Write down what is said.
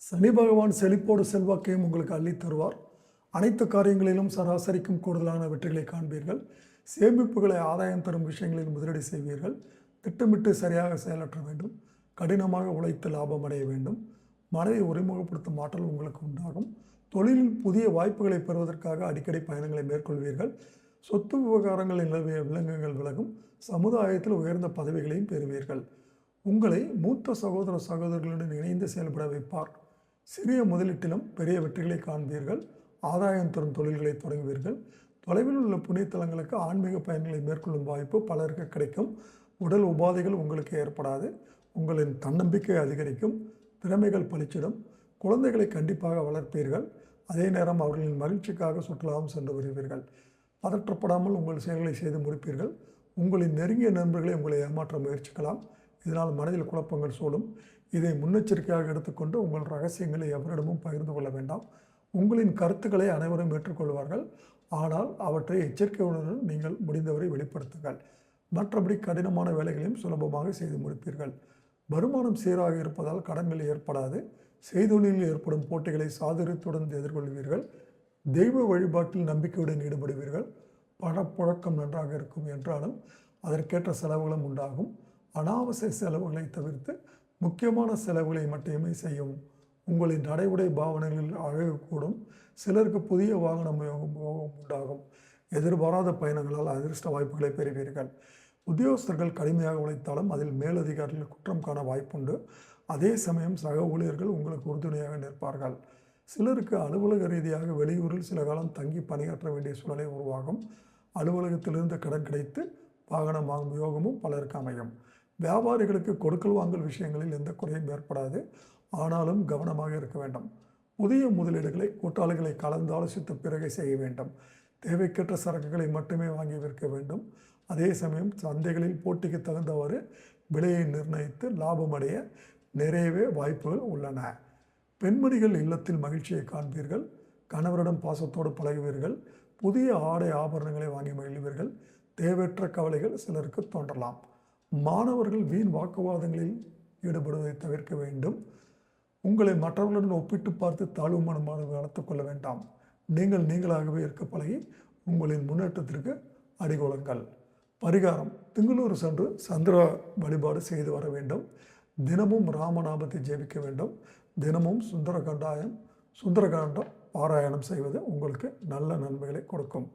சனி பகவான் செழிப்போடு செல்வாக்கையும் உங்களுக்கு அள்ளித் தருவார். அனைத்து காரியங்களிலும் சராசரிக்கும் கூடுதலான வெற்றிகளை காண்பீர்கள். சேமிப்புகளை ஆதாயம் தரும் விஷயங்களில் முதலீடு செய்வீர்கள். திட்டமிட்டு சரியாக செயலாற்ற வேண்டும். கடினமாக உழைத்து லாபம் அடைய வேண்டும். மனதை ஒருமுகப்படுத்தும் ஆற்றல் உங்களுக்கு உண்டாகும். தொழிலில் புதிய வாய்ப்புகளை பெறுவதற்காக அடிக்கடி பயணங்களை மேற்கொள்வீர்கள். சொத்து விவகாரங்களில் நிலவிய விலங்குகள் விலகும். சமுதாயத்தில் உயர்ந்த பதவிகளையும் பெறுவீர்கள். உங்களை மூத்த சகோதர சகோதரர்களுடன் இணைந்து செயல்பட வைப்பார். சிறிய முதலீட்டிலும் பெரிய வெற்றிகளை காண்பீர்கள். ஆதாயம் தரும் தொழில்களை தொடங்குவீர்கள். தொலைவில் உள்ள புண்ணியத்தலங்களுக்கு ஆன்மீக பயன்களை மேற்கொள்ளும் வாய்ப்பு பலருக்கு கிடைக்கும். உடல் உபாதைகள் உங்களுக்கு ஏற்படாது. உங்களின் தன்னம்பிக்கை அதிகரிக்கும். திறமைகள் பளிச்சிடும். குழந்தைகளை கண்டிப்பாக வளர்ப்பீர்கள். அதே நேரம் அவர்களின் மகிழ்ச்சிக்காக சுற்றுலாவும் சென்று வருவீர்கள். பதற்றப்படாமல் உங்கள் செயல்களை செய்து முடிப்பீர்கள். உங்களின் நெருங்கிய நண்பர்களை உங்களை ஏமாற்ற முயற்சிக்கலாம். இதனால் மனதில் குழப்பங்கள் சூழும். இதை முன்னெச்சரிக்கையாக எடுத்துக்கொண்டு உங்கள் ரகசியங்களை எவரிடமும் பகிர்ந்து கொள்ள வேண்டாம். உங்களின் கருத்துக்களை அனைவரும் ஏற்றுக்கொள்வார்கள். ஆனால் அவற்றை எச்சரிக்கையுடன் நீங்கள் முடிந்தவரை வெளிப்படுத்துங்கள். மற்றபடி கடினமான வேலைகளையும் சுலபமாக செய்து முடிப்பீர்கள். வருமானம் சீராக இருப்பதால் கடன்கள் ஏற்படாது. செய்தொழிலில் ஏற்படும் போட்டிகளை சாதுரியத்துடன் எதிர்கொள்வீர்கள். தெய்வ வழிபாட்டில் நம்பிக்கையுடன் ஈடுபடுவீர்கள். பணப்புழக்கம் நன்றாக இருக்கும் என்றாலும் அதற்கேற்ற செலவுகளும் உண்டாகும். அனாவசிய செலவுகளை தவிர்த்து முக்கியமான செலவுகளை மட்டுமே செய்யும். உங்களின் நடை உடை பாவனைகளில் அழகு கூடும். சிலருக்கு புதிய வாகனம் உண்டாகும். எதிர்பாராத பயணங்களால் அதிர்ஷ்ட வாய்ப்புகளை பெறுவீர்கள். உத்தியோகஸ்தர்கள் கடுமையாக உழைத்தாலும் அதில் மேலதிகாரிகள் குற்றம் காண வாய்ப்புண்டு. அதே சமயம் சக ஊழியர்கள் உங்களுக்கு உறுதுணையாக நிற்பார்கள். சிலருக்கு அலுவலக ரீதியாக வெளியூரில் சில காலம் தங்கி பணியாற்ற வேண்டிய சூழலை உருவாகும். அலுவலகத்திலிருந்து கடன் கிடைத்து வாகனம் வாங்கும் யோகமும் பலருக்கு அமையும். வியாபாரிகளுக்கு கொடுக்கல் வாங்கல் விஷயங்களில் எந்த குறையும் ஏற்படாது. ஆனாலும் கவனமாக இருக்க வேண்டும். புதிய முதலீடுகளை கூட்டாளிகளை கலந்து ஆலோசித்த பிறகே செய்ய வேண்டும். தேவைக்கேற்ற சரக்குகளை மட்டுமே வாங்கி விற்க வேண்டும். அதே சமயம் சந்தைகளில் போட்டிக்கு தகுந்தவாறு விலையை நிர்ணயித்து லாபம் அடைய நிறையவே வாய்ப்புகள் உள்ளன. பெண்மணிகள் இல்லத்தில் மகிழ்ச்சியை காண்பீர்கள். கணவரிடம் பாசத்தோடு பழகுவீர்கள். புதிய ஆடை ஆபரணங்களை வாங்கி மகிழ்வீர்கள். தேவையற்ற கவலைகள் சிலருக்கு தோன்றலாம். மாணவர்கள் வீண் வாக்குவாதங்களில் ஈடுபடுவதை தவிர்க்க வேண்டும். உங்களை மற்றவர்களுடன் ஒப்பிட்டு பார்த்து தாழ்வு மனமாக வளர்த்து கொள்ள வேண்டாம். நீங்கள் நீங்களாகவே இருக்க பழகி உங்களின் முன்னேற்றத்திற்கு அடிகோலுங்கள். பரிகாரம்: திங்களூர் சென்று சந்திர வழிபாடு செய்து வர வேண்டும். தினமும் ராமநாமத்தை ஜெபிக்க வேண்டும். தினமும் சுந்தரகாண்டம் பாராயணம் செய்வது உங்களுக்கு நல்ல நன்மைகளை கொடுக்கும்.